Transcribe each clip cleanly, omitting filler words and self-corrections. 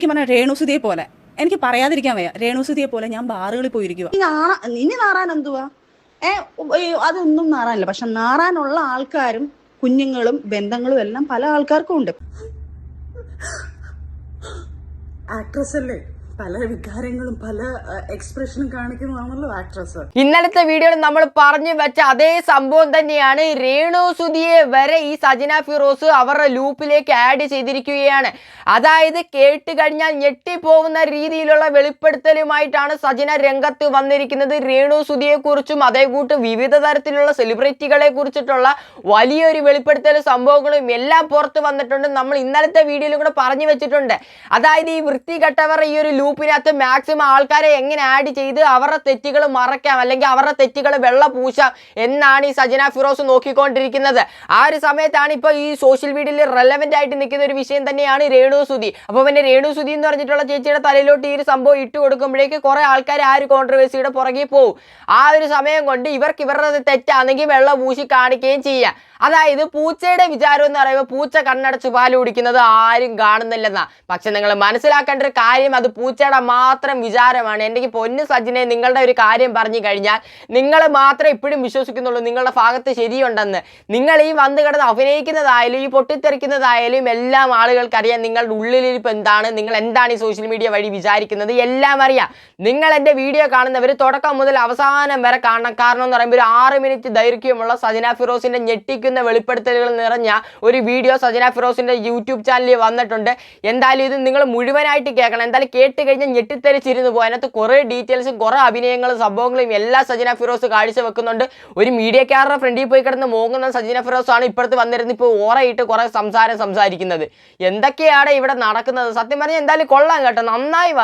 എനിക്ക് പറഞ്ഞ രേണുസുതിയെ പോലെ എനിക്ക് പറയാതിരിക്കാൻ വയ്യ. രേണുസുതിയെ പോലെ ഞാൻ ബാറുകളിൽ പോയിരിക്കുക. ഇനി നാറാൻ എന്തുവാ? അതൊന്നും നാറാനില്ല. പക്ഷെ നാറാനുള്ള ആൾക്കാരും കുഞ്ഞുങ്ങളും ബന്ധങ്ങളും എല്ലാം പല ആൾക്കാർക്കും ഉണ്ട്. ആക്ട്രസ് അല്ലേ, പല വികാരങ്ങളും പല എക്സ്പ്രഷനും കാണിക്കുന്നതാണല്ലോ ആക്ട്രസ്. ഇന്നലത്തെ വീഡിയോയിൽ നമ്മൾ പറഞ്ഞു വെച്ച അതേ സംഭവം തന്നെയാണ്. രേണുസുതിയെ വരെ ഈ സജന ഫിറോസ് അവരുടെ ലൂപ്പിലേക്ക് ആഡ് ചെയ്തിരിക്കുകയാണ്. അതായത് കേട്ട് കഴിഞ്ഞാൽ ഞെട്ടിപ്പോകുന്ന രീതിയിലുള്ള വെളിപ്പെടുത്തലുമായിട്ടാണ് സജന രംഗത്ത് വന്നിരിക്കുന്നത്. രേണുസുതിയെ കുറിച്ചും അതേകൂട്ട് വിവിധ തരത്തിലുള്ള സെലിബ്രിറ്റികളെ കുറിച്ചിട്ടുള്ള വലിയൊരു വെളിപ്പെടുത്തൽ സംഭവങ്ങളും എല്ലാം പുറത്ത് വന്നിട്ടുണ്ട്. നമ്മൾ ഇന്നലത്തെ വീഡിയോയിൽ കൂടെ പറഞ്ഞു വെച്ചിട്ടുണ്ട്. അതായത് ഈ വൃത്തികെട്ടവർ ഈ ഒരു ലൂപ്പിനകത്ത് മാക്സിമം ആൾക്കാരെ എങ്ങനെ ആഡ് ചെയ്ത് അവരുടെ തെറ്റുകൾ മറയ്ക്കാം, അല്ലെങ്കിൽ അവരുടെ തെറ്റുകൾ വെള്ള പൂശാം എന്നാണ് ഈ സജന ഫിറോസ് നോക്കിക്കൊണ്ടിരിക്കുന്നത്. ആ ഒരു സമയത്താണ് ഇപ്പോൾ ഈ സോഷ്യൽ മീഡിയയിൽ റെലവെന്റ് ആയിട്ട് നിൽക്കുന്ന ഒരു വിഷയം തന്നെയാണ് രേണുസുതി. അപ്പോൾ പിന്നെ രേണുസുതി എന്ന് പറഞ്ഞിട്ടുള്ള ചേച്ചിയുടെ തലയിലോട്ട് ഈ ഒരു സംഭവം ഇട്ട് കൊടുക്കുമ്പോഴേക്ക് കുറെ ആൾക്കാർ ആ ഒരു കോൺട്രവേഴ്സിയുടെ പുറകെ പോകും. ആ ഒരു സമയം കൊണ്ട് ഇവർക്ക് ഇവരുടെ തെറ്റാണെങ്കിൽ വെള്ള പൂശി കാണിക്കുകയും ചെയ്യാം. അതായത് പൂച്ചയുടെ വിചാരം എന്ന് പറയുമ്പോൾ പൂച്ച കണ്ണടച്ച് പാൽ കുടിക്കുന്നത് ആരും കാണുന്നില്ലെന്നാ. പക്ഷെ നിങ്ങൾ മനസ്സിലാക്കേണ്ട ഒരു കാര്യം, അത് പൂച്ചയുടെ മാത്രം വിചാരമാണ്. എൻ്റെ പൊന്നു സജിനെ, നിങ്ങളുടെ ഒരു കാര്യം പറഞ്ഞു കഴിഞ്ഞാൽ നിങ്ങൾ മാത്രമേ ഇപ്പോഴും വിശ്വസിക്കുന്നുള്ളൂ നിങ്ങളുടെ ഭാഗത്ത് ശരിയുണ്ടെന്ന്. നിങ്ങൾ ഈ വന്ന് കിടന്ന് അഭിനയിക്കുന്നതായാലും ഈ പൊട്ടിത്തെറിക്കുന്നതായാലും എല്ലാം ആളുകൾക്കറിയാം നിങ്ങളുടെ ഉള്ളിലിരിപ്പ് എന്താണ്, നിങ്ങൾ എന്താണ് ഈ സോഷ്യൽ മീഡിയ വഴി വിചാരിക്കുന്നത് എല്ലാം അറിയാം. നിങ്ങൾ എൻ്റെ വീഡിയോ കാണുന്നവർ തുടക്കം മുതൽ അവസാനം വരെ കാണണം. കാരണം എന്ന് പറയുമ്പോൾ ഒരു 6 മിനിറ്റ് ദൈർഘ്യമുള്ള സജന ഫിറോസിന്റെ ഞെട്ടിക്കുന്ന വെളിപ്പെടുത്തലുകൾ നിറഞ്ഞ ഒരു വീഡിയോ സജന ഫിറോസിന്റെ യൂട്യൂബ് ചാനലിൽ വന്നിട്ടുണ്ട്. എന്തായാലും ഇത് നിങ്ങൾ മുഴുവനായിട്ട് കേൾക്കണം. എന്തായാലും കേട്ട് കഴിഞ്ഞാൽ ഞെട്ടിത്തെറിച്ചിരുന്നു പോയി. അതിനകത്ത് കുറേ ഡീറ്റെയിൽസും കുറേ അഭിനയങ്ങളും സംഭവങ്ങളും എല്ലാം സജന ഫിറോസ് കാഴ്ച വെക്കുന്നുണ്ട്. ഒരു മീഡിയക്കാരുടെ ഫ്രണ്ടിൽ പോയി കിടന്ന് മോങ്ങുന്ന സജന ഫിറോസ് ആണ് ഇപ്പുറത്ത് വന്നിരുന്ന് ഇപ്പോൾ ഓറയിട്ട് കുറേ സംസാരിക്കുന്നത്. എന്തൊക്കെയാണ് ഇവിടെ നടക്കുന്നത്? സത്യം പറഞ്ഞാൽ എന്തായാലും കൊള്ളാം കേട്ടോ, നന്നായി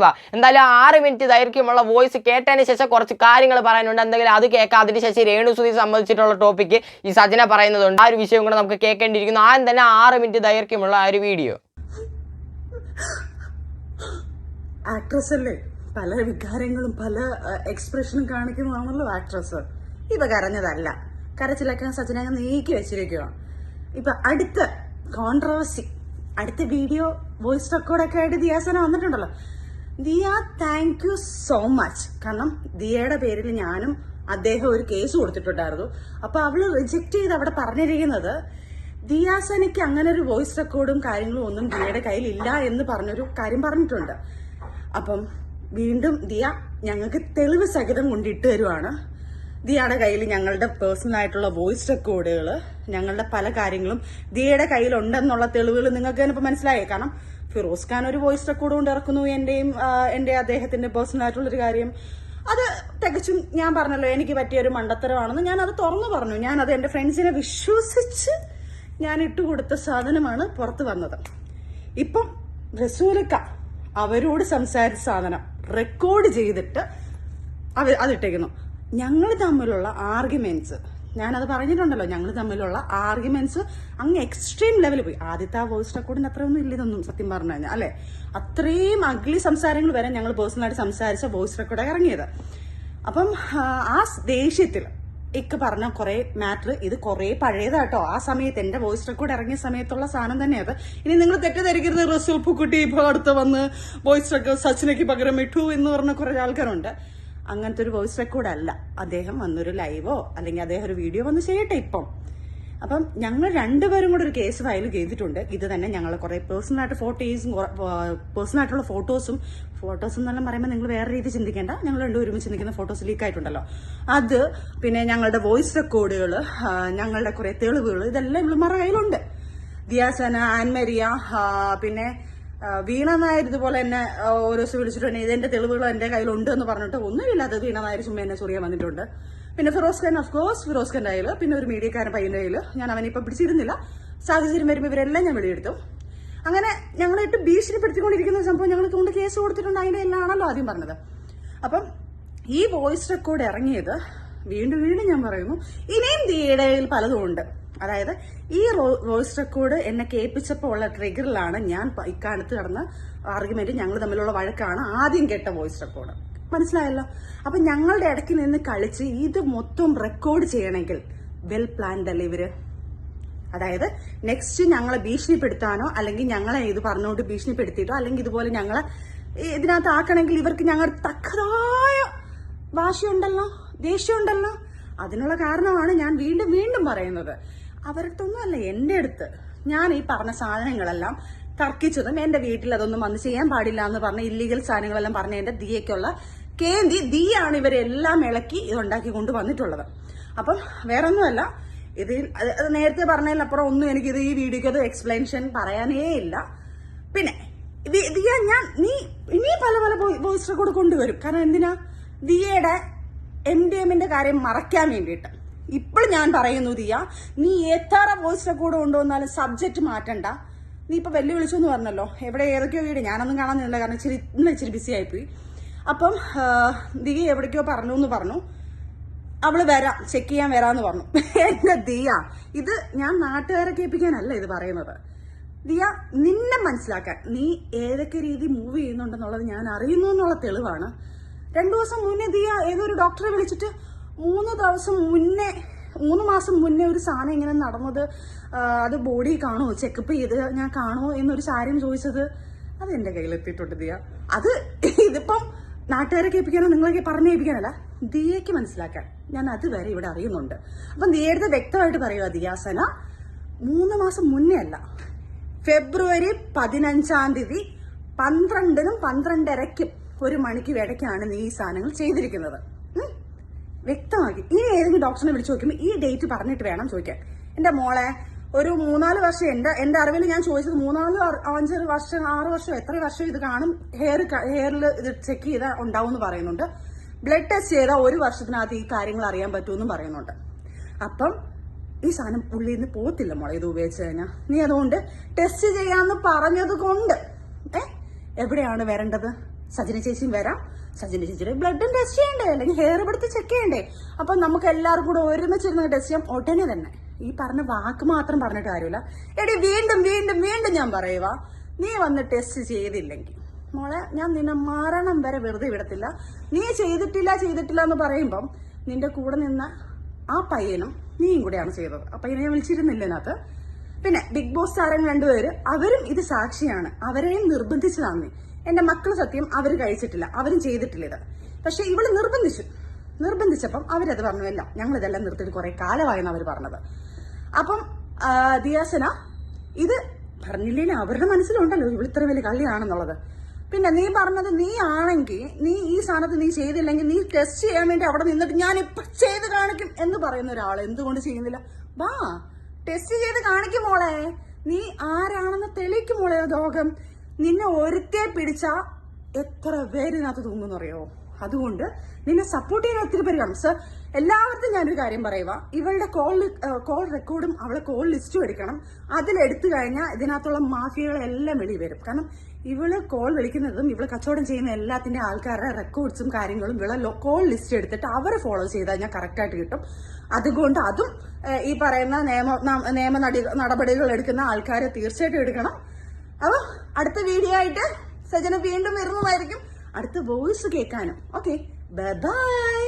വാ. എന്തായാലും 6 മിനിറ്റ് ദൈർഘ്യമുള്ള വോയിസ് കേട്ടതിന് ശേഷം കുറച്ച് കാര്യങ്ങൾ പറയാനുണ്ട്. എന്തെങ്കിലും അത് കേൾക്കാം. അതിനുശേഷം രേണുസുതി സംബന്ധിച്ചിട്ടുള്ള ടോപ്പിക്ക് ഈ സജന പറയുന്നതുണ്ട്. ആ ഒരു വിഷയം കൂടെ നമുക്ക് കേൾക്കേണ്ടിയിരിക്കുന്നു. ആദ്യം തന്നെ 6 മിനിറ്റ് ദൈർഘ്യമുള്ള ആ ഒരു വീഡിയോ. ആക്ട്രസ് അല്ലേ, പല വികാരങ്ങളും പല എക്സ്പ്രഷനും കാണിക്കുന്നതാണല്ലോ ആക്ട്രസ്. ഇവ കരഞ്ഞതല്ല, കരച്ചിലൊക്കെ സജന നീക്കി വെച്ചിരിക്കുകയാണ്. ഇപ്പൊ അടുത്ത കോൺട്രവേഴ്സി, അടുത്ത വീഡിയോ വോയിസ് റെക്കോർഡൊക്കെ ആയിട്ട് ദിയാസന വന്നിട്ടുണ്ടല്ലോ. Diya, thank you so much. കാരണം ദിയയുടെ പേരിൽ ഞാനും അദ്ദേഹം ഒരു കേസ് കൊടുത്തിട്ടുണ്ടായിരുന്നു. അപ്പൊ അവള് റിജക്ട് ചെയ്ത് അവിടെ പറഞ്ഞിരിക്കുന്നത് ദിയാസനയ്ക്ക് അങ്ങനെ ഒരു വോയിസ് റെക്കോർഡും കാര്യങ്ങളും ഒന്നും ദിയയുടെ കയ്യിലില്ല എന്ന് പറഞ്ഞൊരു കാര്യം പറഞ്ഞിട്ടുണ്ട്. അപ്പം വീണ്ടും ദിയ ഞങ്ങൾക്ക് തെളിവ് സഹിതം കൊണ്ടിട്ട് തരുവാണ്. ദിയയുടെ കയ്യിൽ ഞങ്ങളുടെ പേഴ്സണൽ ആയിട്ടുള്ള വോയിസ് റെക്കോർഡുകൾ, ഞങ്ങളുടെ പല കാര്യങ്ങളും ദിയയുടെ കയ്യിലുണ്ടെന്നുള്ള തെളിവുകൾ നിങ്ങൾക്ക് തന്നെ ഇപ്പൊ മനസ്സിലായി. കാരണം ഫിറോസ് ഖാൻ ഒരു വോയിസ് റെക്കോർഡ് കൊണ്ട് ഇറക്കുന്നു, എന്റെ അദ്ദേഹത്തിന്റെ പേഴ്സണൽ ആയിട്ടുള്ളൊരു കാര്യം. അത് തികച്ചും ഞാൻ പറഞ്ഞല്ലോ എനിക്ക് പറ്റിയൊരു മണ്ടത്തരമാണെന്ന് ഞാൻ അത് തുറന്നു പറഞ്ഞു. ഞാനത് എൻ്റെ ഫ്രണ്ട്സിനെ വിശ്വസിച്ച് ഞാൻ ഇട്ടുകൊടുത്ത സാധനമാണ് പുറത്ത് വന്നത്. ഇപ്പം റസൂലക്ക അവരോട് സംസാരിച്ച സാധനം റെക്കോർഡ് ചെയ്തിട്ട് അതിട്ടേക്കുന്നു. ഞങ്ങൾ തമ്മിലുള്ള ആർഗ്യുമെന്റ്സ്, ഞാനത് പറഞ്ഞിട്ടുണ്ടല്ലോ, ഞങ്ങൾ തമ്മിലുള്ള ആർഗ്യുമെന്റ്സ് അങ്ങ് എക്സ്ട്രീം ലെവലിൽ പോയി. ആദ്യത്തെ ആ വോയിസ് റെക്കോർഡിന് അത്രയൊന്നും ഇല്ലതൊന്നും സത്യം പറഞ്ഞു കഴിഞ്ഞാൽ, അല്ലെ? അത്രയും അഗ്ലി സംസാരങ്ങൾ വരെ ഞങ്ങൾ പേഴ്സണലായിട്ട് സംസാരിച്ച വോയിസ് റെക്കോർഡാണ് ഇറങ്ങിയത്. അപ്പം ആ ദേഷ്യത്തിൽ പറഞ്ഞ കുറെ മാറ്റർ, ഇത് കുറെ പഴയതാട്ടോ. ആ സമയത്ത് എന്റെ വോയിസ് റെക്കോർഡ് ഇറങ്ങിയ സമയത്തുള്ള സാധനം തന്നെ അത്. ഇനി നിങ്ങൾ തെറ്റിദ്ധരിക്കരുത്, റസൂൽ പൂക്കുട്ടി ഇപ്പൊ അടുത്ത് വന്ന് വോയിസ് റെക്കോർഡ് സച്ചിനയ്ക്ക് പകരം ഇട്ടു എന്ന് പറഞ്ഞ കുറെ ആൾക്കാരുണ്ട്. അങ്ങനത്തെ ഒരു വോയിസ് റെക്കോർഡ് അല്ല. അദ്ദേഹം വന്നൊരു ലൈവോ അല്ലെങ്കിൽ അദ്ദേഹം ഒരു വീഡിയോ വന്ന് ചെയ്യട്ടെ ഇപ്പം. അപ്പം ഞങ്ങൾ രണ്ടുപേരും കൂടെ ഒരു കേസ് ഫയൽ ചെയ്തിട്ടുണ്ട്. ഇത് തന്നെ ഞങ്ങൾ കുറെ പേഴ്സണലായിട്ട് പേഴ്സണലായിട്ടുള്ള ഫോട്ടോസും എന്നെല്ലാം പറയുമ്പോൾ നിങ്ങൾ വേറെ രീതി ചിന്തിക്കേണ്ട. ഞങ്ങൾ രണ്ടും ഒരുമിച്ച് നിൽക്കുന്ന ഫോട്ടോസ് ലീക്ക് ആയിട്ടുണ്ടല്ലോ, അത് പിന്നെ ഞങ്ങളുടെ വോയിസ് റെക്കോർഡുകൾ, ഞങ്ങളുടെ കുറെ തെളിവുകൾ, ഇതെല്ലാം ഇവളുമാരുടെ കയ്യിലുണ്ട്. ദിയാസന, ആൻമരിയ, പിന്നെ വീണ നായർ ഇതുപോലെ എന്നെ ഓരോ ദിവസം വിളിച്ചിട്ടുണ്ട്. ഇതെന്റെ തെളിവുകൾ എന്റെ കയ്യിലുണ്ട് എന്ന് പറഞ്ഞിട്ട് ഒന്നുമില്ലാതെ വീണ നായർ ചുമ്മാ എന്നെ ചൊറിയാൻ വന്നിട്ടുണ്ട്. പിന്നെ ഫിറോസ് ഖാൻ, ഓഫ്കോഴ്സ് ഫിറോസ് ഖാന്റെ കയ്യിൽ, പിന്നെ ഒരു മീഡിയക്കാരൻ പയ്യന്റെ കയ്യിൽ. ഞാൻ അവനെ ഇപ്പൊ പിടിച്ചിരുന്നില്ല, സാഹചര്യം വരുമ്പോൾ ഇവരെല്ലാം ഞാൻ വെളിയെടുത്തു. അങ്ങനെ ഞങ്ങളായിട്ട് ഭീഷണിപ്പെടുത്തിക്കൊണ്ടിരിക്കുന്ന സംഭവം ഞങ്ങൾ കൊണ്ട് കേസ് കൊടുത്തിട്ടുണ്ട്. അതിന്റെ എല്ലാം ആണല്ലോ ആദ്യം പറഞ്ഞത്. അപ്പം ഈ വോയിസ് റെക്കോർഡ് ഇറങ്ങിയത് വീണ്ടും ഞാൻ പറയുന്നു, ഇനിയും ദിയയുടെ പലതും ഉണ്ട്. അതായത് ഈ വോയിസ് റെക്കോർഡ് എന്നെ കേൾപ്പിച്ചപ്പോൾ ഉള്ള ട്രിഗറിലാണ് ഞാൻ ഇക്കാലത്ത് നടന്ന ആർഗ്യുമെന്റ്, ഞങ്ങൾ തമ്മിലുള്ള വഴക്കാണ് ആദ്യം കേട്ട വോയിസ് റെക്കോർഡ്. മനസ്സിലായല്ലോ? അപ്പൊ ഞങ്ങളുടെ ഇടയ്ക്ക് നിന്ന് കളിച്ച് ഇത് മൊത്തം റെക്കോർഡ് ചെയ്യണമെങ്കിൽ വെൽ പ്ലാൻഡ് അല്ലേ ഇവര്? അതായത് നെക്സ്റ്റ് ഞങ്ങളെ ഭീഷണിപ്പെടുത്താനോ അല്ലെങ്കിൽ ഞങ്ങളെ ഇത് പറഞ്ഞുകൊണ്ട് ഭീഷണിപ്പെടുത്തിയിട്ടോ അല്ലെങ്കിൽ ഇതുപോലെ ഞങ്ങളെ ഇതിനകത്ത് ആക്കണമെങ്കിൽ ഇവർക്ക് ഞങ്ങളുടെ തക്കതായ വാശിയുണ്ടല്ലോ, ദേഷ്യമുണ്ടല്ലോ. അതിനുള്ള കാരണമാണ് ഞാൻ വീണ്ടും വീണ്ടും പറയുന്നത്. അവരടുത്തൊന്നും അല്ല, എൻ്റെ അടുത്ത് ഞാൻ ഈ പറഞ്ഞ സാധനങ്ങളെല്ലാം തർക്കിച്ചതും എൻ്റെ വീട്ടിൽ അതൊന്നും വന്ന് ചെയ്യാൻ പാടില്ല എന്ന് പറഞ്ഞ ഇല്ലീഗൽ സാധനങ്ങളെല്ലാം പറഞ്ഞ എൻ്റെ ദിയയ്ക്കുള്ള കേന്ദ്രി ദിയാണ് ഇവരെല്ലാം ഇളക്കി ഇതുണ്ടാക്കി കൊണ്ടുവന്നിട്ടുള്ളത്. അപ്പം വേറൊന്നുമല്ല, ഇത് നേരത്തെ പറഞ്ഞതിലപ്പുറം ഒന്നും എനിക്കിത് ഈ വീഡിയോക്ക് അത് എക്സ്പ്ലനേഷൻ പറയാനേ ഇല്ല. പിന്നെ ദിയ നീ ഇനി പല പല വോയിസ് റെക്കോർഡ് കൊണ്ടുവരും. കാരണം എന്തിനാ? ദിയയുടെ MDMന്റെ കാര്യം മറയ്ക്കാൻ വേണ്ടിയിട്ട്. ഇപ്പോഴും ഞാൻ പറയുന്നു ദിയ, നീ എത്ര വോയിസ് റെക്കോർഡ് കൊണ്ടുവന്നാലും സബ്ജക്റ്റ് മാറ്റണ്ട. നീ ഇപ്പൊ വെല്ലുവിളിച്ചെന്ന് പറഞ്ഞല്ലോ, എവിടെ ഏതൊക്കെയോ വീട് ഞാനൊന്നും കാണാൻ നിന്നില്ല, കാരണം ഇച്ചിരി ബിസി ആയിപ്പോയി. അപ്പം ദിയ എവിടേക്കോ പറഞ്ഞു എന്ന് പറഞ്ഞു, അവള് വരാം, ചെക്ക് ചെയ്യാൻ വരാന്ന് പറഞ്ഞു. എന്റെ ദിയ, ഇത് ഞാൻ നാട്ടുകാരെ കേൾപ്പിക്കാനല്ല ഇത് പറയുന്നത്. ദിയ, നിന്നെ മനസ്സിലാക്കാൻ നീ ഏതൊക്കെ രീതി മൂവ് ചെയ്യുന്നുണ്ടെന്നുള്ളത് ഞാൻ അറിയുന്നു എന്നുള്ള തെളിവാണ്. 2 ദിവസം മുന്നേ ദിയ ഏതൊരു ഡോക്ടറെ വിളിച്ചിട്ട് 3 മാസം മുന്നേ ഒരു സാധനം ഇങ്ങനെ നടന്നത്, അത് ബോഡി കാണുമോ, ചെക്കപ്പ് ചെയ്ത് ഞാൻ കാണുമോ എന്നൊരു കാര്യം ചോദിച്ചത്, അത് എന്റെ കയ്യിലെത്തിയിട്ടുണ്ട് ദിയ. അത് ഇതിപ്പം നാട്ടുകാരെ കേൾപ്പിക്കാനോ നിങ്ങളെ പറഞ്ഞു കേൾപ്പിക്കാനല്ല, ദിയയ്ക്ക് മനസ്സിലാക്കാൻ ഞാൻ അതുവരെ ഇവിടെ അറിയുന്നുണ്ട്. അപ്പം ദിയയുടെ വ്യക്തമായിട്ട് പറയുക ദിയാസന, 3 മാസം മുന്നേ അല്ല, ഫെബ്രുവരി 15-ാം തീയതി 12-നും 12:30-ക്കും 1 മണിക്ക് ഇടയ്ക്കാണ് നീ ഈ സാധനങ്ങൾ ചെയ്തിരിക്കുന്നത്. വ്യക്തമാക്കി. ഇനി ഏതെങ്കിലും ഡോക്ടറിനെ വിളിച്ചു നോക്കുമ്പോൾ ഈ ഡേറ്റ് പറഞ്ഞിട്ട് വേണം ചോദിക്കാൻ. എന്റെ മോളെ, ഒരു 3-4 വർഷം എന്റെ അറിവിൽ ഞാൻ ചോദിച്ചത് 3-5 വർഷം 6 വർഷം എത്ര വർഷം ഇത് കാണും, ഹെയറിൽ ഇത് ചെക്ക് ചെയ്താൽ ഉണ്ടാവും എന്ന് പറയുന്നുണ്ട്. ബ്ലഡ് ടെസ്റ്റ് ചെയ്താൽ 1 വർഷത്തിനകത്ത് ഈ കാര്യങ്ങൾ അറിയാൻ പറ്റുമെന്നും പറയുന്നുണ്ട്. അപ്പം ഈ സാധനം ഉള്ളിൽ നിന്ന് പോത്തില്ല മോളെ ഇത് ഉപയോഗിച്ച് കഴിഞ്ഞാൽ. നീ അതുകൊണ്ട് ടെസ്റ്റ് ചെയ്യാന്ന് പറഞ്ഞത് കൊണ്ട് എവിടെയാണ് വരേണ്ടത്? സജിന ചേച്ചിയും വരാം, സജിന ചേച്ചിയുടെ ബ്ലഡും ടെസ്റ്റ് ചെയ്യണ്ടേ, അല്ലെങ്കിൽ ഹെയർ എടുത്ത് ചെക്ക് ചെയ്യണ്ടേ? അപ്പൊ നമുക്ക് എല്ലാവർക്കും കൂടെ ഒരുമിച്ചിരുന്ന് ടെസ്റ്റ് ചെയ്യാം ഉടനെ തന്നെ. ഈ പറഞ്ഞ വാക്ക് മാത്രം പറഞ്ഞിട്ട് കാര്യമില്ല. എടി വീണ്ടും വീണ്ടും വീണ്ടും ഞാൻ പറയുക, നീ വന്ന് ടെസ്റ്റ് ചെയ്തില്ലെങ്കിൽ മോളെ ഞാൻ നിന്നെ മരണം വരെ വെറുതെ വിടത്തില്ല. നീ ചെയ്തിട്ടില്ല എന്ന് പറയുമ്പം നിന്റെ കൂടെ നിന്ന ആ പയ്യനും നീയും കൂടെയാണ് ചെയ്തത്. ആ പയ്യനെ ഞാൻ വിളിച്ചിരുന്നില്ല ഇതിനകത്ത്. പിന്നെ ബിഗ് ബോസ് താരങ്ങൾ 2 പേര്, അവരും ഇത് സാക്ഷിയാണ്. അവരെയും നിർബന്ധിച്ചതാണ് നീ. എന്റെ മക്കൾ സത്യം അവർ കഴിച്ചിട്ടില്ല, അവരും ചെയ്തിട്ടില്ല ഇത്. പക്ഷെ ഇവള് നിർബന്ധിച്ചപ്പം അവരത് പറഞ്ഞല്ല, ഞങ്ങൾ ഇതെല്ലാം നിർത്തിയിട്ട് കുറെ കാലമായെന്ന് അവർ പറഞ്ഞത്. അപ്പം ദിയാസന, ഇത് പറഞ്ഞില്ലേ അവരുടെ മനസ്സിലുണ്ടല്ലോ ഇവൾ ഇത്ര വലിയ കള്ളിയാണെന്നുള്ളത്. പിന്നെ നീ പറഞ്ഞത് നീ ആണെങ്കിൽ നീ ഈ സാധനത്ത് നീ ചെയ്തില്ലെങ്കിൽ നീ ടെസ്റ്റ് ചെയ്യാൻ വേണ്ടി അവിടെ നിന്നിട്ട് ഞാൻ ഇപ്പൊ ചെയ്ത് കാണിക്കും എന്ന് പറയുന്ന ഒരാൾ എന്തുകൊണ്ട് ചെയ്യുന്നില്ല? വാ, ടെസ്റ്റ് ചെയ്ത് കാണിക്കും മോളെ. നീ ആരാണെന്ന് തെളിയിക്കും മോളെ. രോഗം നിന്നെ ഒരുത്തെ പിടിച്ചാ എത്ര പേരിനകത്ത് തൂങ്ങുന്നറിയോ? അതുകൊണ്ട് നിന്നെ സപ്പോർട്ട് ചെയ്യാൻ ഒത്തിരി പേര് കാണും. സർ, എല്ലാവർക്കും ഞാനൊരു കാര്യം പറയുക, ഇവളുടെ കോൾ റെക്കോർഡും അവളെ കോൾ ലിസ്റ്റും എടുക്കണം. അതിലെടുത്തു കഴിഞ്ഞാൽ ഇതിനകത്തുള്ള മാഫിയകളെല്ലാം വെളി വരും. കാരണം ഇവള് കോൾ വിളിക്കുന്നതും ഇവള് കച്ചവടം ചെയ്യുന്ന എല്ലാത്തിന്റെ ആൾക്കാരുടെ റെക്കോർഡ്സും കാര്യങ്ങളും ഇവളെ കോൾ ലിസ്റ്റ് എടുത്തിട്ട് അവരെ ഫോളോ ചെയ്താൽ ഞാൻ കറക്റ്റായിട്ട് കിട്ടും. അതുകൊണ്ട് അതും ഈ പറയുന്ന നിയമ നടപടികൾ എടുക്കുന്ന ആൾക്കാരെ തീർച്ചയായിട്ടും എടുക്കണം. അപ്പൊ അടുത്ത വീഡിയോ ആയിട്ട് സജന വീണ്ടും വരുന്നതായിരിക്കും, അടുത്ത വോയിസ് കേൾക്കാനും. Okay, bye.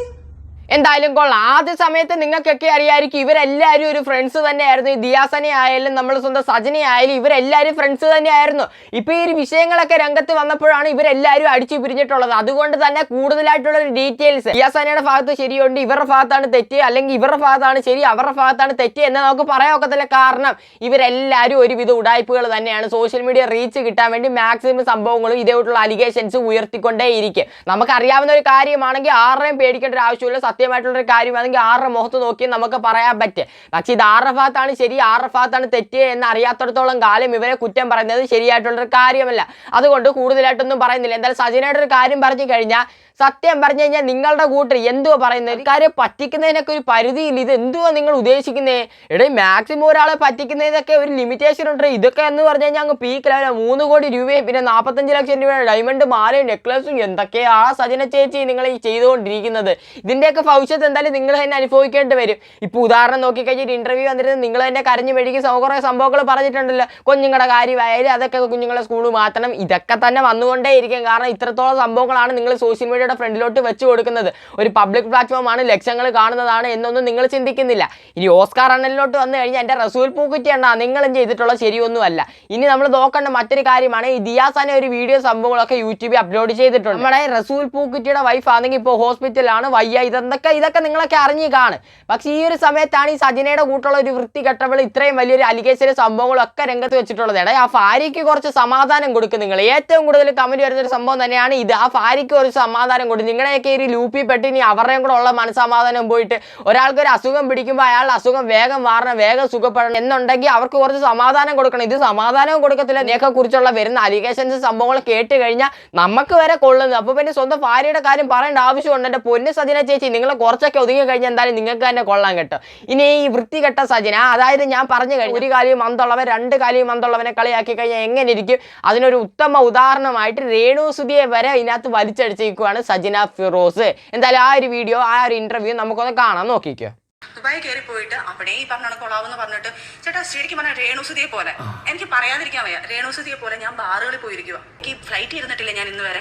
എന്തായാലും കൊള്ളാം. ആദ്യ സമയത്ത് നിങ്ങൾക്കൊക്കെ അറിയാമായിരിക്കും ഇവരെല്ലാവരും ഒരു ഫ്രണ്ട്സ് തന്നെയായിരുന്നു. ഈ ദിയാസനെ ആയാലും നമ്മൾ സ്വന്തം സജനെ ആയാലും ഇവരെല്ലാവരും ഫ്രണ്ട്സ് തന്നെയായിരുന്നു. ഇപ്പൊ ഈ ഒരു വിഷയങ്ങളൊക്കെ രംഗത്ത് വന്നപ്പോഴാണ് ഇവരെല്ലാവരും അടിച്ചു പിരിഞ്ഞിട്ടുള്ളത്. അതുകൊണ്ട് തന്നെ കൂടുതലായിട്ടുള്ള ഒരു ഡീറ്റെയിൽസ് ദിയാസനയുടെ ഭാഗത്ത് ശരിയുണ്ട്, ഇവരുടെ ഭാഗത്താണ് തെറ്റ്, അല്ലെങ്കിൽ ഇവരുടെ ഭാഗത്താണ് ശരി, അവരുടെ ഭാഗത്താണ് തെറ്റ് എന്ന് നമുക്ക് പറയാൻ ഒക്കത്തില്ല. കാരണം ഇവരെല്ലാവരും ഒരുവിധ ഉടായ്പകൾ തന്നെയാണ്. സോഷ്യൽ മീഡിയ റീച്ച് കിട്ടാൻ വേണ്ടി മാക്സിമം സംഭവങ്ങളും ഇതേപോലുള്ള അലിഗേഷൻസ് ഉയർത്തിക്കൊണ്ടേയിരിക്കും. നമുക്കറിയാവുന്ന ഒരു കാര്യമാണെങ്കിൽ ആരുടെയും പേടിക്കേണ്ട ഒരു ആവശ്യമില്ല. സത്യമായിട്ടുള്ളൊരു കാര്യമാണെങ്കിൽ ആരുടെ മുഖത്ത് നോക്കി നമുക്ക് പറയാൻ പറ്റും. പക്ഷെ ഇത് ആരുടെ ഭാഗത്താണ് ശരി, ആരുടെ ഭാഗത്താണ് തെറ്റ് എന്ന് അറിയാത്തടത്തോളം കാലം ഇവരെ കുറ്റം പറയുന്നത് ശരിയായിട്ടുള്ളൊരു കാര്യമല്ല. അതുകൊണ്ട് കൂടുതലായിട്ടൊന്നും പറയുന്നില്ല. എന്തായാലും സജിനയുടെ ഒരു കാര്യം പറഞ്ഞു കഴിഞ്ഞാൽ സത്യം പറഞ്ഞു കഴിഞ്ഞാൽ നിങ്ങളുടെ കൂട്ടർ എന്തുവാ പറയുന്നത്? കാര്യം പറ്റിക്കുന്നതിനൊക്കെ ഒരു പരിധിയില്ല. ഇത് എന്തുവാ നിങ്ങൾ ഉദ്ദേശിക്കുന്നേ? എടേ, മാക്സിമം ഒരാളെ പറ്റിക്കുന്നതിനൊക്കെ ഒരു ലിമിറ്റേഷൻ ഉണ്ട്. ഇതൊക്കെ എന്ന് പറഞ്ഞു കഴിഞ്ഞാൽ അങ്ങ് പീക്ക് ലെവല 3 കോടി രൂപയും പിന്നെ 45 ലക്ഷം രൂപയുടെ ഡയമണ്ട് മാലയും നെക്ലസും എന്തൊക്കെയാ സജന ചേച്ചി നിങ്ങൾ ഈ ചെയ്തുകൊണ്ടിരിക്കുന്നത്? ഇതിന്റെയൊക്കെ ഭവിഷ്യത്ത് എന്തായാലും നിങ്ങൾ തന്നെ അനുഭവിക്കേണ്ടി വരും. ഇപ്പോൾ ഉദാഹരണം നോക്കിക്കഴിഞ്ഞാൽ ഇന്റർവ്യൂ വന്നിരുന്നത് നിങ്ങൾ തന്നെ കരഞ്ഞു മെഴുകി കുറേ സംഭവങ്ങൾ പറഞ്ഞിട്ടുണ്ടല്ലോ. കുഞ്ഞുങ്ങളുടെ കാര്യമായാലും അതൊക്കെ കുഞ്ഞുങ്ങളെ സ്കൂളിൽ മാറ്റണം, ഇതൊക്കെ തന്നെ വന്നുകൊണ്ടേ ഇരിക്കും. കാരണം ഇത്രത്തോളം സംഭവങ്ങളാണ് നിങ്ങൾ സോഷ്യൽ മീഡിയയുടെ ഫ്രണ്ടിലോട്ട് വെച്ച് കൊടുക്കുന്നത്. ഒരു പബ്ലിക് പ്ലാറ്റ്ഫോമാണ്, ലക്ഷങ്ങൾ കാണുന്നതാണ് എന്നൊന്നും നിങ്ങൾ ചിന്തിക്കുന്നില്ല. ഇനി ഓസ്കാർ അണ്ണനിലോട്ട് വന്നു കഴിഞ്ഞാൽ എൻ്റെ റസൂൽ പൂക്കുറ്റി എണ്ണ നിങ്ങളും ചെയ്തിട്ടുള്ള ശരിയൊന്നുമല്ല. ഇനി നമ്മൾ നോക്കേണ്ട മറ്റൊരു കാര്യമാണ്, ഈ ദിയാസാനെ ഒരു വീഡിയോ സംഭവങ്ങളൊക്കെ യൂട്യൂബിൽ അപ്ലോഡ് ചെയ്തിട്ടുണ്ട്. നമ്മുടെ റസൂൽ പൂക്കുറ്റിയുടെ വൈഫ് ആണെങ്കിൽ ഇപ്പോൾ ഹോസ്പിറ്റലാണ്, വയ്യ, ഇതൊക്കെ നിങ്ങളൊക്കെ അറിഞ്ഞു കാണും. പക്ഷേ ഈ ഒരു സമയത്താണ് ഈ സജിനയുടെ കൂട്ടുള്ള ഒരു വൃത്തികെട്ടവൾ ഇത്രയും വലിയൊരു അലിഗേഷൻ സംഭവങ്ങളൊക്കെ രംഗത്ത് വെച്ചിട്ടുള്ളത്. ആ ഭാര്യയ്ക്ക് കുറച്ച് സമാധാനം കൊടുക്കും. നിങ്ങൾ ഏറ്റവും കൂടുതൽ കമന്റ് വരുന്നൊരു സംഭവം തന്നെയാണ് ഇത്. ആ ഭാര്യയ്ക്ക് ഒരു സമാധാനം കൊടുക്കും. നിങ്ങളെയൊക്കെ ഒരു ലൂപ്പിൽ പെട്ട് ഇനി അവരുടെയും കൂടെ ഉള്ള മനസ്സമാധാനം പോയിട്ട് ഒരാൾക്ക് ഒരു അസുഖം പിടിക്കുമ്പോൾ അയാളുടെ അസുഖം വേഗം മാറണം, വേഗം സുഖപ്പെടണം എന്നുണ്ടെങ്കിൽ അവർക്ക് കുറച്ച് സമാധാനം കൊടുക്കണം. ഇത് സമാധാനവും കൊടുക്കത്തില്ല. ഇതിനെയൊക്കെ കുറിച്ചുള്ള വരുന്ന അലിഗേഷൻസ് സംഭവങ്ങൾ കേട്ട് കഴിഞ്ഞാൽ നമുക്ക് വരെ കൊള്ളുന്നത്. അപ്പോൾ പിന്നെ സ്വന്തം ഭാര്യയുടെ കാര്യം പറയേണ്ട ആവശ്യമുണ്ട്. എൻ്റെ പൊന്ന് സജിന ചേച്ചി, നിങ്ങൾ കുറച്ചൊക്കെ ഒതുങ്ങി കഴിഞ്ഞാൽ എന്തായാലും നിങ്ങൾക്ക് തന്നെ കൊള്ളാൻ കേട്ടോ. ഇനി ഈ വൃത്തികെട്ട സജിന, അതായത് ഞാൻ പറഞ്ഞു കഴിഞ്ഞു, ഒരു കാലിയും മന്തുള്ളവൻ രണ്ട് കാലിയും മന്തുള്ളവനെ കളിയാക്കി കഴിഞ്ഞാൽ എങ്ങനെ ഇരിക്കും? അതിനൊരു ഉത്തമ ഉദാഹരണമായിട്ട് രേണുസുതിയെ വരെ ഇതിനകത്ത് വലിച്ചടിച്ചിരിക്കുകയാണ് സജിന ഫിറോസ്. എന്തായാലും ആ ഒരു വീഡിയോ, ആ ഒരു ഇന്റർവ്യൂ നമുക്കൊന്ന് കാണാൻ നോക്കിക്കോ. ദുബായി കയറി പോയിട്ട് അവിടെ ഈ പറഞ്ഞ കൊള്ളാവെന്ന് പറഞ്ഞിട്ട് ചേട്ടാ ശരിക്കും പറഞ്ഞാൽ രേണുസുതിയെ പോലെ എനിക്ക് പറയാതിരിക്കാൻ വയ്യ. രേണുസുതിയെ പോലെ ഞാൻ ബാറുകളിൽ പോയിരിക്കുക. എനിക്ക് ഫ്ലൈറ്റ് ഇരുന്നിട്ടില്ല ഞാൻ ഇന്ന് വരെ.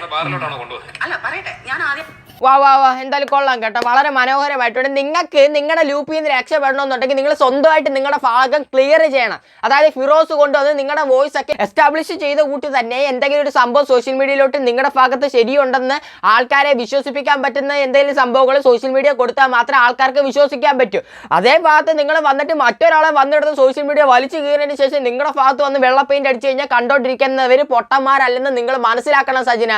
അല്ല പറയട്ടെ, ഞാൻ ആദ്യം വാ എന്തായാലും കൊള്ളാം കേട്ടോ, വളരെ മനോഹരമായിട്ടുണ്ട്. നിങ്ങൾക്ക് നിങ്ങളുടെ ലൂപ്പിൽ നിന്ന് രക്ഷപ്പെടണമെന്നുണ്ടെങ്കിൽ നിങ്ങൾ സ്വന്തമായിട്ട് നിങ്ങളുടെ ഭാഗം ക്ലിയർ ചെയ്യണം. അതായത് ഫിറോസ് കൊണ്ടുവന്ന് നിങ്ങളുടെ വോയിസ് ഒക്കെ എസ്റ്റാബ്ലിഷ് ചെയ്ത കൂട്ടി തന്നെ എന്തെങ്കിലും ഒരു സംഭവം സോഷ്യൽ മീഡിയയിലോട്ട് നിങ്ങളുടെ ഭാഗത്ത് ശരിയുണ്ടെന്ന് ആൾക്കാരെ വിശ്വസിപ്പിക്കാൻ പറ്റുന്ന എന്തെങ്കിലും സംഭവങ്ങൾ സോഷ്യൽ മീഡിയ കൊടുത്താൽ മാത്രമേ ആൾക്കാർക്ക് വിശ്വസിക്കാൻ പറ്റൂ. അതേ ഭാഗത്ത് നിങ്ങൾ വന്നിട്ട് മറ്റൊരാളെ വന്നിടത്ത് സോഷ്യൽ മീഡിയ വലിച്ചു കീറിയതിന് ശേഷം നിങ്ങളുടെ ഭാഗത്ത് വന്ന് വെള്ള പെയിന്റ് അടിച്ചു കഴിഞ്ഞാൽ കണ്ടോണ്ടിരിക്കുന്നവർ പൊട്ടന്മാരല്ലെന്ന് നിങ്ങൾ മനസ്സിലാക്കണം. സജിന,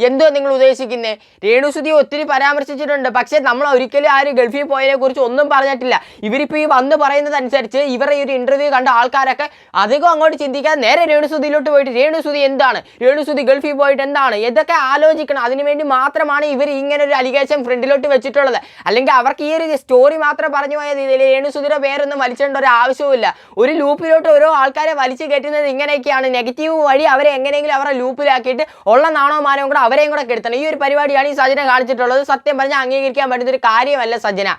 എന്തോ നിങ്ങൾ ഉദ്ദേശിക്കുന്നത്? രേണുസുതി ഒത്തിരി പരാമർശിച്ചിട്ടുണ്ട്, പക്ഷേ നമ്മൾ ഒരിക്കലും ആരും ഗൾഫിൽ പോയതിനെ കുറിച്ച് ഒന്നും പറഞ്ഞിട്ടില്ല. ഇവരിപ്പോൾ ഈ വന്ന് പറയുന്നത് അനുസരിച്ച് ഇവരുടെ ഈ ഒരു ഇന്റർവ്യൂ കണ്ട ആൾക്കാരൊക്കെ അധികം അങ്ങോട്ട് ചിന്തിക്കാതെ നേരെ രേണുസുതിയിലോട്ട് പോയിട്ട് രേണുസുതി എന്താണ്, രേണുസുതി ഗൾഫിൽ പോയിട്ട് എന്താണ്, ഇതൊക്കെ ആലോചിക്കണം. അതിനുവേണ്ടി മാത്രമാണ് ഇവർ ഇങ്ങനെ ഒരു അലിഗേഷൻ ഫ്രണ്ടിലോട്ട് വെച്ചിട്ടുള്ളത്. അല്ലെങ്കിൽ അവർക്ക് ഈ ഒരു സ്റ്റോറി മാത്രം പറഞ്ഞു പോയത് രേണുസുതിയുടെ പേരൊന്നും വലിച്ചേണ്ട ഒരു ആവശ്യവുമില്ല. ഒരു ലൂപ്പിലോട്ട് ഓരോ ആൾക്കാരെ വലിച്ചു കയറ്റുന്നത് ഇങ്ങനെയൊക്കെയാണ്. നെഗറ്റീവ് വഴി അവരെ എങ്ങനെയെങ്കിലും അവരുടെ ലൂപ്പിലാക്കിയിട്ട് ഉള്ള നാണോ മാനവും കൂടെ അവരെയും കൂടെ കെടുത്തണം. ഈ ഒരു പരിപാടിയാണ് ഈ സജിന കാണിച്ചിട്ടുള്ളത്. സത്യം പറഞ്ഞാൽ അംഗീകരിക്കാൻ പറ്റുന്ന ഒരു കാര്യമല്ല സജിന.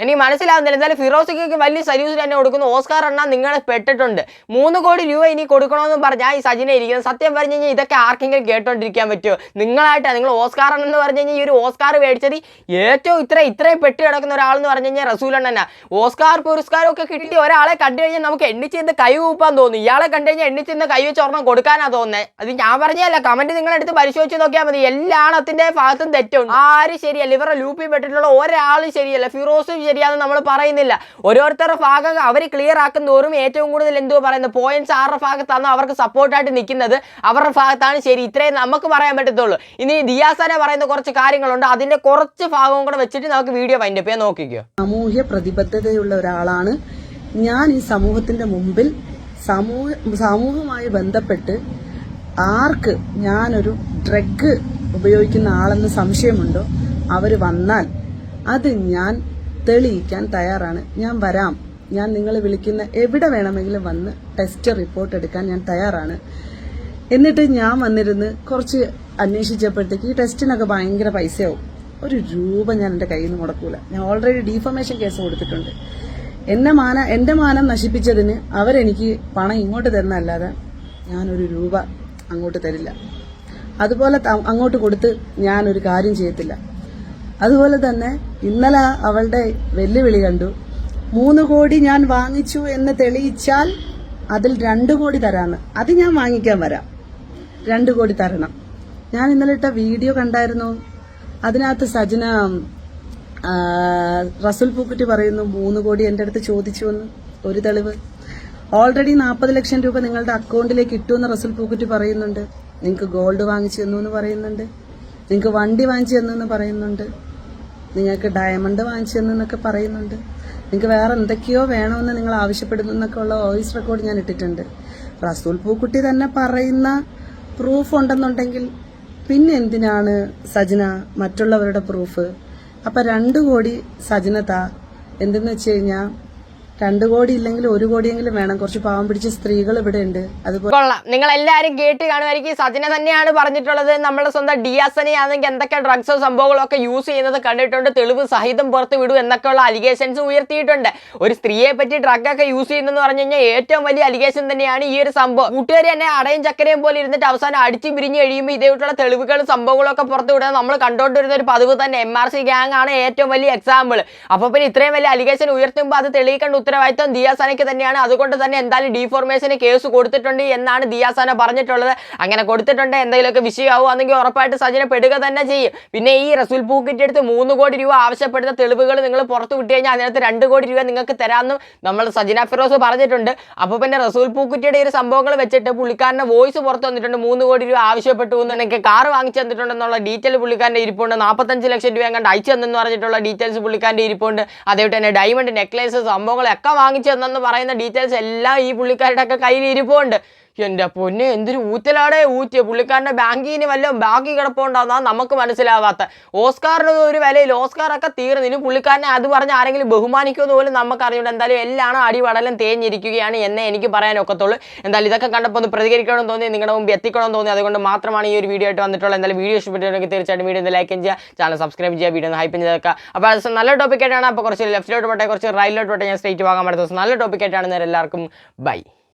എനിക്ക് മനസ്സിലാവുന്നില്ല. എന്തായാലും ഫിറോസിക്ക് വലിയ സല്യൂഷൻ തന്നെ കൊടുക്കുന്നു. ഓസ്കാർ എണ്ണാൻ നിങ്ങൾ പെട്ടിട്ടുണ്ട്. 3 കോടി രൂപ ഇനി കൊടുക്കണമെന്ന് പറഞ്ഞാൽ ഈ സജിന ഇരിക്കുന്നത്. സത്യം പറഞ്ഞു കഴിഞ്ഞാൽ ഇതൊക്കെ ആർക്കെങ്കിലും കേട്ടോണ്ടിരിക്കാൻ പറ്റുമോ? നിങ്ങളായിട്ടാണ്. നിങ്ങൾ ഓസ്കാർ എന്ന് പറഞ്ഞു കഴിഞ്ഞാൽ ഈ ഒരു ഓസ്കാർ മേടിച്ചത് ഏറ്റവും ഇത്രയും പെട്ട് കിടക്കുന്ന ഒരാളെന്ന് പറഞ്ഞു കഴിഞ്ഞാൽ റസൂൽ എണ്ണ. ഓസ്കാർ പുരസ്കാരം ഒക്കെ കിട്ടിയ ഒരാളെ കണ്ടു കഴിഞ്ഞാൽ നമുക്ക് എണ്ണിച്ചിന്ന് കൈ കൂപ്പാൻ തോന്നും. ഇയാളെ കണ്ടു കഴിഞ്ഞാൽ എണ്ണിച്ചിന്ന് കൈ വെച്ച് ഒരെണ്ണം കൊടുക്കാനാണ് തോന്നുന്നത്. അത് ഞാൻ പറഞ്ഞല്ല, കമന്റ് നിങ്ങളെടുത്ത് പരിശോധിച്ച് നോക്കിയാൽ മതി. എല്ലാ എണ്ണത്തിന്റെ ഭാഗത്തും തെറ്റുണ്ട്. ആരും ശരിയല്ല. ഇവരുടെ ലൂപ്പിൽ പെട്ടിട്ടുള്ള ഒരാളും ശരിയല്ല. ഫിറോസും ശരിയാണെന്ന് നമ്മൾ പറയുന്നില്ല. ഓരോരുത്തരുടെ ഭാഗം അവർ ക്ലിയർ ആക്കുന്നതോറും ഏറ്റവും കൂടുതൽ എന്തോ പറയുന്നത് പോയിന്റ്സ് ആരുടെ ഭാഗത്താണ് അവർക്ക് സപ്പോർട്ടായിട്ട് നിൽക്കുന്നത്, അവരുടെ ഭാഗത്താണ് ശരി. ഇത്രയും നമുക്ക് പറയാൻ പറ്റത്തുള്ളൂ. ഇനി ദിയാസാനെ പറയുന്ന കുറച്ച് കാര്യങ്ങളുണ്ട്, അതിന്റെ കുറച്ച് ഭാഗവും കൂടെ വെച്ചിട്ട് നമുക്ക് വീഡിയോ വൈൻഡ് അപ്പ് ചെയ്യാൻ നോക്കിക്കോ. സാമൂഹ്യ പ്രതിബദ്ധതയുള്ള ഒരാളാണ് ഞാൻ. ഈ സമൂഹത്തിന്റെ മുമ്പിൽ സമൂഹവുമായി ബന്ധപ്പെട്ട് ആർക്ക് ഞാനൊരു ഡ്രഗ് ഉപയോഗിക്കുന്ന ആളെന്ന് സംശയമുണ്ടോ അവർ വന്നാൽ അത് ഞാൻ തെളിയിക്കാൻ തയ്യാറാണ്. ഞാൻ വരാം. ഞാൻ നിങ്ങൾ വിളിക്കുന്ന എവിടെ വേണമെങ്കിലും വന്ന് ടെസ്റ്റ് റിപ്പോർട്ട് എടുക്കാൻ ഞാൻ തയ്യാറാണ്. എന്നിട്ട് ഞാൻ വന്നിരുന്ന് കുറച്ച് അന്വേഷിച്ചപ്പോഴത്തേക്ക് ഈ ടെസ്റ്റിനൊക്കെ ഭയങ്കര പൈസയാവും. 1 രൂപ ഞാൻ എൻ്റെ കയ്യിൽ നിന്ന് മുടക്കൂല. ഞാൻ ഓൾറെഡി ഡീഫമേഷൻ കേസ് കൊടുത്തിട്ടുണ്ട്. എന്റെ മാനം നശിപ്പിച്ചതിന് അവരെനിക്ക് പണം ഇങ്ങോട്ട് തരുന്നല്ലാതെ ഞാനൊരു രൂപ അങ്ങോട്ട് തരില്ല. അതുപോലെ അങ്ങോട്ട് കൊടുത്ത് ഞാനൊരു കാര്യം ചെയ്യത്തില്ല. അതുപോലെ തന്നെ ഇന്നലെ അവളുടെ വെല്ലുവിളി കണ്ടു. 3 കോടി ഞാൻ വാങ്ങിച്ചു എന്ന് തെളിയിച്ചാൽ അതിൽ 2 കോടി തരാന്ന്. അത് ഞാൻ വാങ്ങിക്കാൻ വരാം. 2 കോടി തരണം. ഞാൻ ഇന്നലെ ഇട്ട വീഡിയോ കണ്ടായിരുന്നു. അതിനകത്ത് സജിന റസൂൽ പൂക്കുറ്റി പറയുന്നു 3 കോടി എൻ്റെ അടുത്ത് ചോദിച്ചു എന്ന്. ഒരു തെളിവ്. ഓൾറെഡി 40 ലക്ഷം രൂപ നിങ്ങളുടെ അക്കൗണ്ടിലേക്ക് ഇട്ടുവെന്ന് റസൂൽ പൂക്കുറ്റി പറയുന്നുണ്ട്. നിങ്ങൾക്ക് ഗോൾഡ് വാങ്ങിച്ചു തന്നു എന്ന് പറയുന്നുണ്ട്. നിങ്ങൾക്ക് വണ്ടി വാങ്ങിച്ചു തന്നു എന്ന് പറയുന്നുണ്ട്. നിങ്ങൾക്ക് ഡയമണ്ട് വാങ്ങിച്ചു തന്നു എന്നൊക്കെ പറയുന്നുണ്ട്. നിങ്ങൾക്ക് വേറെ എന്തൊക്കെയോ വേണമെന്ന് നിങ്ങൾ ആവശ്യപ്പെടുന്നു എന്നൊക്കെ ഉള്ള വോയിസ് റെക്കോർഡ് ഞാൻ ഇട്ടിട്ടുണ്ട്. റസൂൽ പൂക്കുട്ടി തന്നെ പറയുന്ന പ്രൂഫ് ഉണ്ടെന്നുണ്ടെങ്കിൽ പിന്നെ എന്തിനാണ് സജിന മറ്റുള്ളവരുടെ പ്രൂഫ്? അപ്പം 2 കോടി സജിന താ. എന്തെന്ന് വെച്ച് കഴിഞ്ഞാൽ 2 കോടി ഇല്ലെങ്കിൽ 1 കോടിയെങ്കിലും വേണം. കുറച്ച് പാവം പിടിച്ച സ്ത്രീകൾ ഇവിടെ ഉണ്ട്. അതുപോലെ കൊള്ളാം, നിങ്ങൾ എല്ലാവരും കേട്ട് കാണുമായിരിക്കും. സജന തന്നെയാണ് പറഞ്ഞിട്ടുള്ളത്. നമ്മുടെ സ്വന്തം ഡിയാസനെ ആണെങ്കിൽ എന്തൊക്കെ ഡ്രഗ്സോ സംഭവങ്ങളോ ഒക്കെ യൂസ് ചെയ്യുന്നത് കണ്ടിട്ടുണ്ട്, തെളിവ് സഹിതം പുറത്ത് വിടും എന്നൊക്കെയുള്ള അലിഗേഷൻസ് ഉയർത്തിയിട്ടുണ്ട്. ഒരു സ്ത്രീയെ പറ്റി ഡ്രഗ് ഒക്കെ യൂസ് ചെയ്യുന്നതെന്ന് പറഞ്ഞു കഴിഞ്ഞാൽ ഏറ്റവും വലിയ അലിഗേഷൻ തന്നെയാണ് ഈ ഒരു സംഭവം. കൂട്ടുകാരി തന്നെ അടയും ചക്കരയും പോലെ ഇരുന്നിട്ട് അവസാനം അടിച്ചു പിരിഞ്ഞ് കഴിയുമ്പോൾ ഇതേക്കുള്ള തെളിവുകളും സംഭവങ്ങളൊക്കെ പുറത്ത് വിടുക നമ്മൾ കണ്ടുകൊണ്ടിരുന്ന ഒരു പതിവ് തന്നെ. MRC ഗ്യാങ് ആണ് ഏറ്റവും വലിയ എക്സാമ്പിൾ. അപ്പോൾ പിന്നെ ഇത്രയും വലിയ അലിഗേഷൻ ഉയർത്തുമ്പോൾ അത് തെളിയിക്കേണ്ട ഉത്തരവാദിത്വം ദിയാസാനയ്ക്ക് തന്നെയാണ്. അതുകൊണ്ട് തന്നെ എന്തായാലും ഡീഫോർമേഷന് കേസ് കൊടുത്തിട്ടുണ്ട് എന്നാണ് ദിയാസാന പറഞ്ഞിട്ടുള്ളത്. അങ്ങനെ കൊടുത്തിട്ടുണ്ട്, എന്തെങ്കിലുമൊക്കെ വിഷയമാവുകയാണെങ്കിൽ ഉറപ്പായിട്ട് സജന പെടുക തന്നെ ചെയ്യും. പിന്നെ ഈ റസൂൽ പൂക്കിൻ്റെ അടുത്ത് 3 കോടി രൂപ ആവശ്യപ്പെടുന്ന തെളിവുകൾ നിങ്ങൾ പുറത്ത് വിട്ട് കഴിഞ്ഞാൽ അതിനകത്ത് 2 കോടി രൂപ നിങ്ങൾക്ക് തരാമെന്നും നമ്മൾ സജന ഫിറോസ് പറഞ്ഞിട്ടുണ്ട്. അപ്പോൾ പിന്നെ റസൂൽ പൂക്കുറ്റിയുടെ ഒരു സംഭവങ്ങൾ വെച്ചിട്ട് പുള്ളിക്കാരൻ്റെ വോയിസ് പുറത്ത് വന്നിട്ടുണ്ട്. 3 കോടി രൂപ ആവശ്യപ്പെട്ടു എന്ന്, എനിക്ക് കാർ വാങ്ങിച്ചു തന്നിട്ടുണ്ടെന്നുള്ള ഡീറ്റെയിൽ പുള്ളിക്കാരൻ്റെ ഇരിപ്പുണ്ട്. 45 ലക്ഷം രൂപ എങ്ങാണ്ട് അയച്ചു തന്നെന്ന് പറഞ്ഞിട്ടുള്ള ഡീറ്റെയിൽസ് പുള്ളിക്കാരൻ്റെ ഇരിപ്പുണ്ട്. അതേപോലെ തന്നെ ഡയമണ്ട് നെക്ലേസ് സംഭവങ്ങളൊക്കെ വാങ്ങിച്ചു തന്നെന്ന് പറയുന്ന ഡീറ്റെയിൽസ് എല്ലാം ഈ പുള്ളിക്കാരുടെ ഒക്കെ കയ്യിൽ ഇരിപ്പുണ്ട്. എൻ്റെ പൊന്നെ, എന്തൊരു ഊറ്റലാടേ ഊറ്റിയ. പുള്ളിക്കാരൻ്റെ ബാങ്കിന് വല്ലതും ബാക്കി കിടപ്പുണ്ടാകുന്ന നമുക്ക് മനസ്സിലാവാത്ത. ഓസ്കാറിന് ഒരു വിലയില്ല, ഓസ്കാറൊക്കെ തീർന്നിനും പുള്ളിക്കാരനെ അത് പറഞ്ഞ് ആരെങ്കിലും ബഹുമാനിക്കുമെന്ന് പോലും നമുക്കറിയുണ്ട്. എന്തായാലും എല്ലാം അടിവടലം തേഞ്ഞിരിക്കുകയാണ് എന്നേ എനിക്ക് പറയാനൊക്കത്തുള്ളൂ. എന്തായാലും ഇതൊക്കെ കണ്ടപ്പോൾ ഒന്ന് പ്രതികരിക്കണമെന്ന് തോന്നി, നിങ്ങളുടെ മുമ്പ് എത്തിക്കണമെന്ന് തോന്നി. അതുകൊണ്ട് മാത്രമാണ് ഈ ഒരു വീഡിയോ ആയിട്ട് വന്നിട്ടുള്ളത്. എന്തായാലും വീഡിയോ ഇഷ്ടപ്പെട്ടിട്ടുണ്ടെങ്കിൽ തീർച്ചയായിട്ടും വീഡിയോ ഒന്ന് ലൈക്ക് ചെയ്യുക, ചാനൽ സബ്സ്ക്രൈബ് ചെയ്യുക, വീഡിയോ ഒന്ന് ഹൈപ്പ് ചെയ്തൊക്കെ. അപ്പോൾ അത് നല്ല ടോപ്പിക്കായിട്ടാണ്. അപ്പോൾ കുറച്ച് ലെഫ്റ്റിലോട്ട് പോട്ടെ, കുറച്ച് റൈറ്റിലോട്ട് പോട്ടെ, ഞാൻ സ്ട്രേറ്റ് വാങ്ങാൻ പറ്റുന്ന നല്ല ടോപ്പിക്കായിട്ടാണ്. എല്ലാവർക്കും ബൈ.